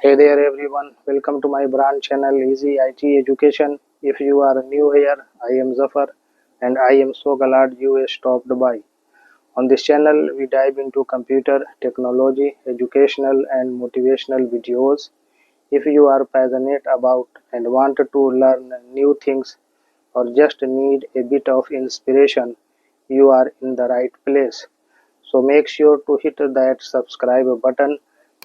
Hey there everyone, welcome to my brand channel Easy IT Education. If you are new here, I am Zafar and I am so glad you stopped by. On this channel, we dive into computer, technology, educational and motivational videos. If you are passionate about and want to learn new things or just need a bit of inspiration, you are in the right place. So make sure to hit that subscribe button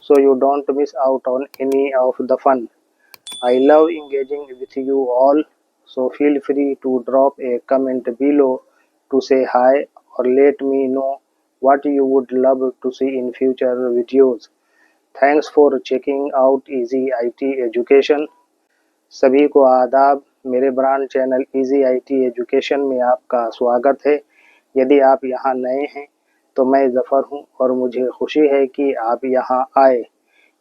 so you don't miss out on any of the fun. I love engaging with you all, so feel free to drop a comment below to say hi or let me know what you would love to see in future videos. Thanks for checking out Easy IT Education. सभी को आदाब। मेरे brand channel easy IT education में आपका स्वागत है। यदि आप यहाँ नए हैं तो मैं ज़फ़र हूँ और मुझे खुशी है कि आप यहाँ आए।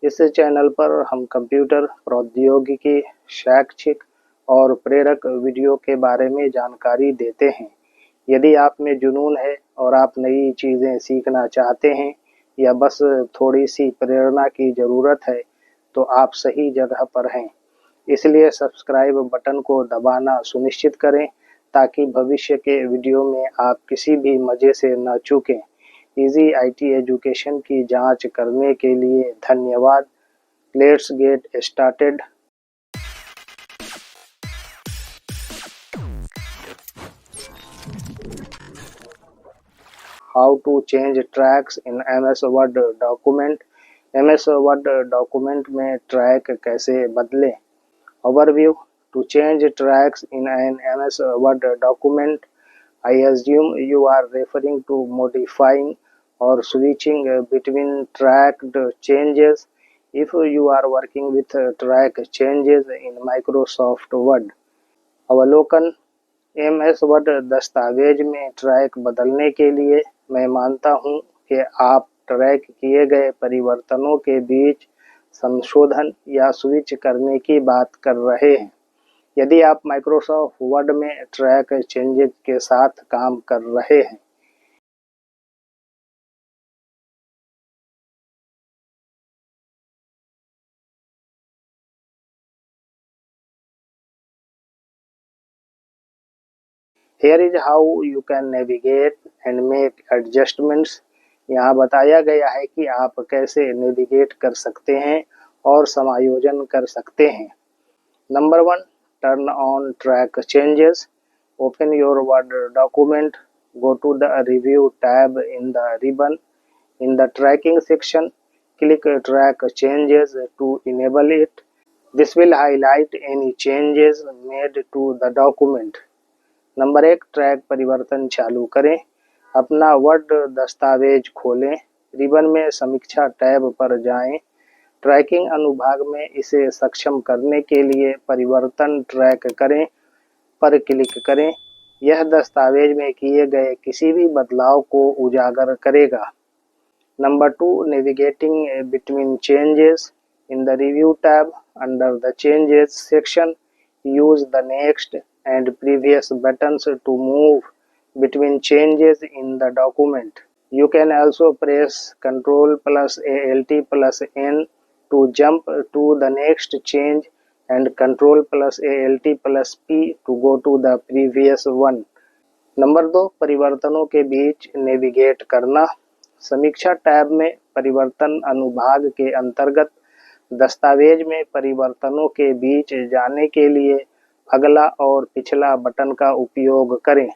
इस चैनल पर हम कंप्यूटर प्रौद्योगिकी, शैक्षिक और प्रेरक वीडियो के बारे में जानकारी देते हैं। यदि आप में जुनून है और आप नई चीज़ें सीखना चाहते हैं या बस थोड़ी सी प्रेरणा की ज़रूरत है तो आप सही जगह पर हैं। इसलिए सब्सक्राइब बटन को दबाना सुनिश्चित करें ताकि भविष्य के वीडियो में आप किसी भी मज़े से न चूकें। इजी आईटी एजुकेशन की जांच करने के लिए धन्यवाद। Let's get started. How to change tracks in MS word document. MS word document में ट्रैक कैसे बदलें। Overview. To change tracks in an MS Word document, I assume you are referring to modifying or switching between tracked changes if you are working with track changes in Microsoft Word. अवलोकन। MS Word दस्तावेज में track बदलने के लिए मैं मानता हूँ कि आप ट्रैक किए गए परिवर्तनों के बीच संशोधन या स्विच करने की बात कर रहे हैं। यदि आप माइक्रोसॉफ्ट वर्ड में ट्रैक चेंजेस के साथ काम कर रहे हैं। Here is how you can navigate and make adjustments. यहाँ बताया गया है कि आप कैसे नेविगेट कर सकते हैं और समायोजन कर सकते हैं। Number 1, turn on track changes. Open your Word document. Go to the Review tab in the ribbon. In the Tracking section, click Track Changes to enable it. This will highlight any changes made to the document. Number 1, track परिवर्तन चालू करें। अपना word दस्तावेज खोलें। Ribbon में समीक्षा tab पर जाएं। ट्रैकिंग अनुभाग में इसे सक्षम करने के लिए परिवर्तन ट्रैक करें पर क्लिक करें। यह दस्तावेज में किए गए किसी भी बदलाव को उजागर करेगा। Number 2, navigating between changes. In the review tab under the changes section, use the next and previous buttons to move between changes in the document. You can also press Ctrl plus Alt plus N to jump to the next change and Ctrl plus Alt plus P to go to the previous one. Number 2, परिवर्तनों के बीच navigate करना। समीक्षा tab में परिवर्तन अनुभाग के अंतर्गत दस्तावेज में परिवर्तनों के बीच जाने के लिए अगला और पिछला बटन का उपयोग करें।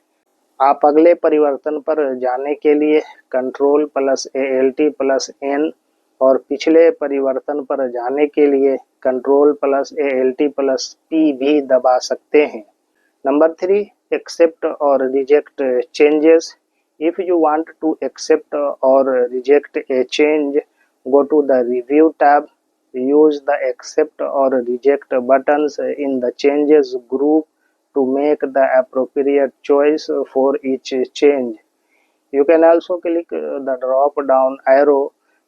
आप अगले परिवर्तन पर जाने के लिए Ctrl plus Alt plus N और पिछले परिवर्तन पर जाने के लिए Ctrl plus Alt plus P भी दबा सकते हैं। नंबर 3, एक्सेप्ट और reject changes. If you want to accept और reject a change, go to the review tab. Use the accept or reject buttons in the changes group to make the appropriate choice for each change. You can also click the drop down arrow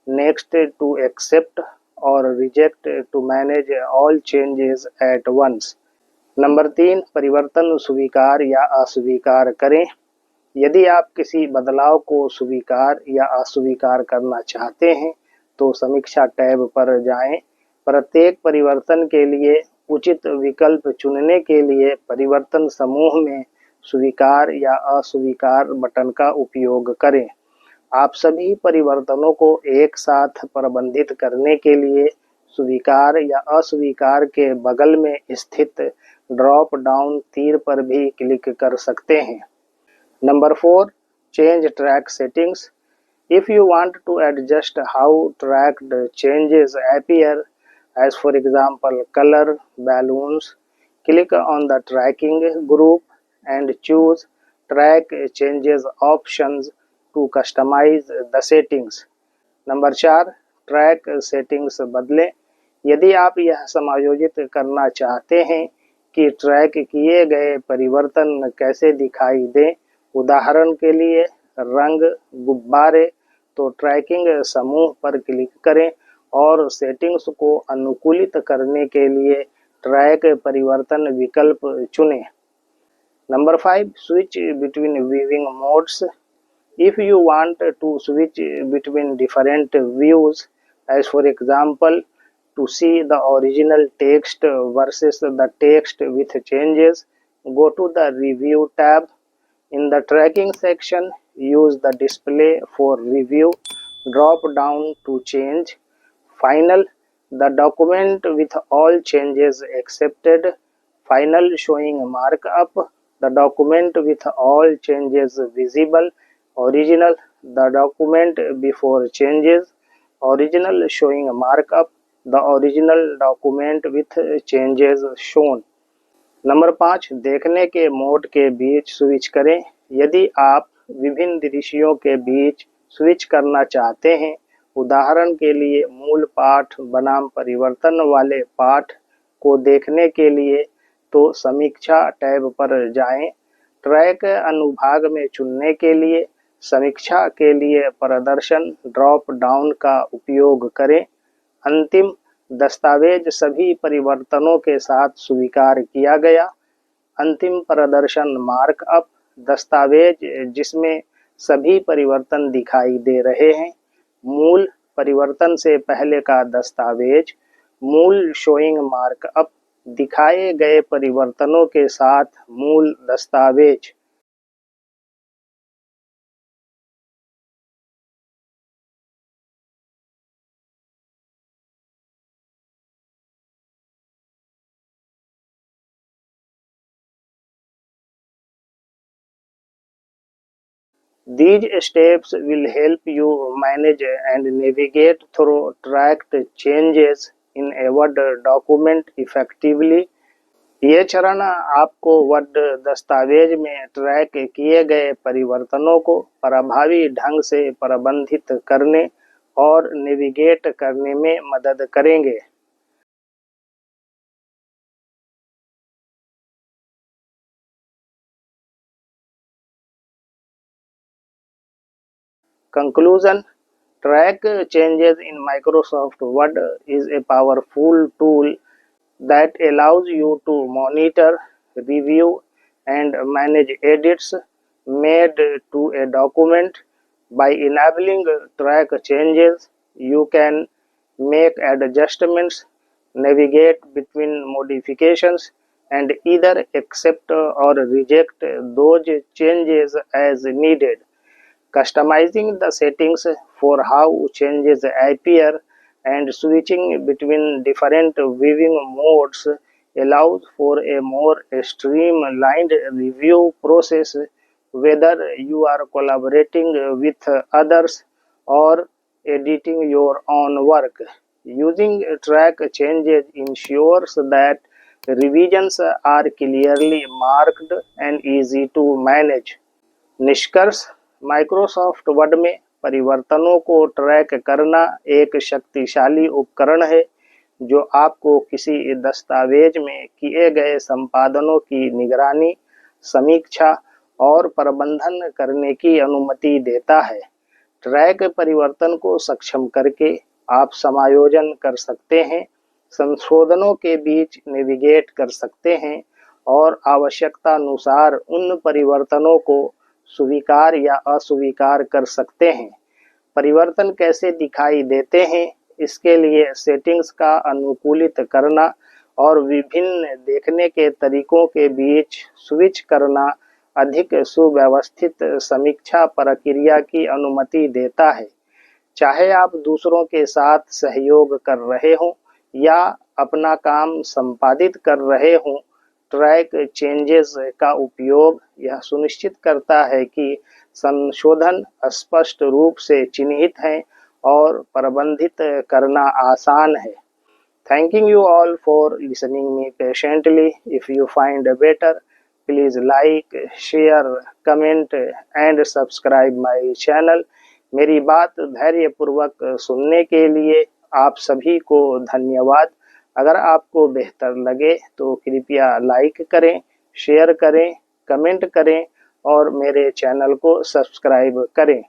next to accept or reject to manage all changes at once. Number 3, परिवर्तन स्वीकार या अस्वीकार करें। यदि आप किसी बदलाव को स्वीकार या अस्वीकार करना चाहते हैं तो समीक्षा टैब पर जाएं। प्रत्येक परिवर्तन के लिए उचित विकल्प चुनने के लिए परिवर्तन समूह में स्वीकार या अस्वीकार बटन का उपयोग करें। आप सभी परिवर्तनों को एक साथ प्रबंधित करने के लिए स्वीकार या अस्वीकार के बगल में स्थित ड्रॉप डाउन तीर पर भी क्लिक कर सकते हैं। Number 4, change track settings. If you want to adjust how tracked changes appear, as for example color, balloons, click on the tracking group and choose track changes options to customize the settings. Number 4, track settings बदलें। यदि आप यह समायोजित करना चाहते हैं कि track किए गए परिवर्तन कैसे दिखाई दें, उदाहरण के लिए रंग, गुब्बारे, तो ट्रैकिंग समूह पर क्लिक करें और सेटिंग्स को अनुकूलित करने के लिए ट्रैक परिवर्तन विकल्प चुनें। Number 5, switch between viewing modes. If you want to switch between different views, as for example, to see the original text versus the text with changes, go to the Review tab. In the Tracking section, use the Display for Review drop down to change Final, the document with all changes accepted, Final showing markup, the document with all changes visible, Original, the document before changes, Original showing markup, the original document with changes shown. Number 5, देखने के mode के बीच switch करें। यदि आप विभिन्न दृश्यों के बीच switch करना चाहते हैं, उदाहरण के लिए मूल पाठ बनाम परिवर्तन वाले पाठ को देखने के लिए, तो समीक्षा टैब पर जाएं। ट्रैक अनुभाग में चुनने के लिए समीक्षा के लिए प्रदर्शन ड्रॉप डाउन का उपयोग करें। अंतिम दस्तावेज सभी परिवर्तनों के साथ स्वीकार किया गया। अंतिम प्रदर्शन मार्कअप, दस्तावेज जिसमें सभी परिवर्तन दिखाई दे रहे हैं। मूल परिवर्तन से पहले का दस्तावेज। मूल शोइंग मार्कअप, दिखाए गए परिवर्तनों के साथ मूल दस्तावेज। These steps will help you manage and navigate through tracked changes in a Word document effectively. ये चरण आपको वर्ड दस्तावेज में ट्रैक किए गए परिवर्तनों को प्रभावी ढंग से प्रबंधित करने और नेविगेट करने में मदद करेंगे। Conclusion: Track changes in Microsoft Word is a powerful tool that allows you to monitor, review, and manage edits made to a document. By enabling track changes, you can make adjustments, navigate between modifications, and either accept or reject those changes as needed. Customizing the settings for how changes appear and switching between different viewing modes allows for a more streamlined review process, whether you are collaborating with others or editing your own work. Using track changes ensures that revisions are clearly marked and easy to manage. निष्कर्ष: Microsoft word में परिवर्तनों को track करना एक शक्तिशाली उपकरण है जो आपको किसी दस्तावेज में किए गए संपादनों की निगरानी, समीक्षा और प्रबंधन करने की अनुमति देता है। ट्रैक परिवर्तन को सक्षम करके आप समायोजन कर सकते हैं, संशोधनों के बीच नेविगेट कर सकते हैं और आवश्यकतानुसार उन परिवर्तनों को स्वीकार या अस्वीकार कर सकते हैं। परिवर्तन कैसे दिखाई देते हैं इसके लिए सेटिंग्स का अनुकूलित करना और विभिन्न देखने के तरीकों के बीच स्विच करना अधिक सुव्यवस्थित समीक्षा प्रक्रिया की अनुमति देता है। चाहे आप दूसरों के साथ सहयोग कर रहे हों या अपना काम संपादित कर रहे हों, ट्रैक चेंजेस का उपयोग यह सुनिश्चित करता है कि संशोधन स्पष्ट रूप से चिन्हित हैं और प्रबंधित करना आसान है। Thanking you all for listening me patiently. If you find better, please like, share, comment and subscribe my channel. मेरी बात धैर्यपूर्वक सुनने के लिए आप सभी को धन्यवाद। अगर आपको बेहतर लगे तो कृपया लाइक करें, शेयर करें, कमेंट करें और मेरे चैनल को सब्सक्राइब करें।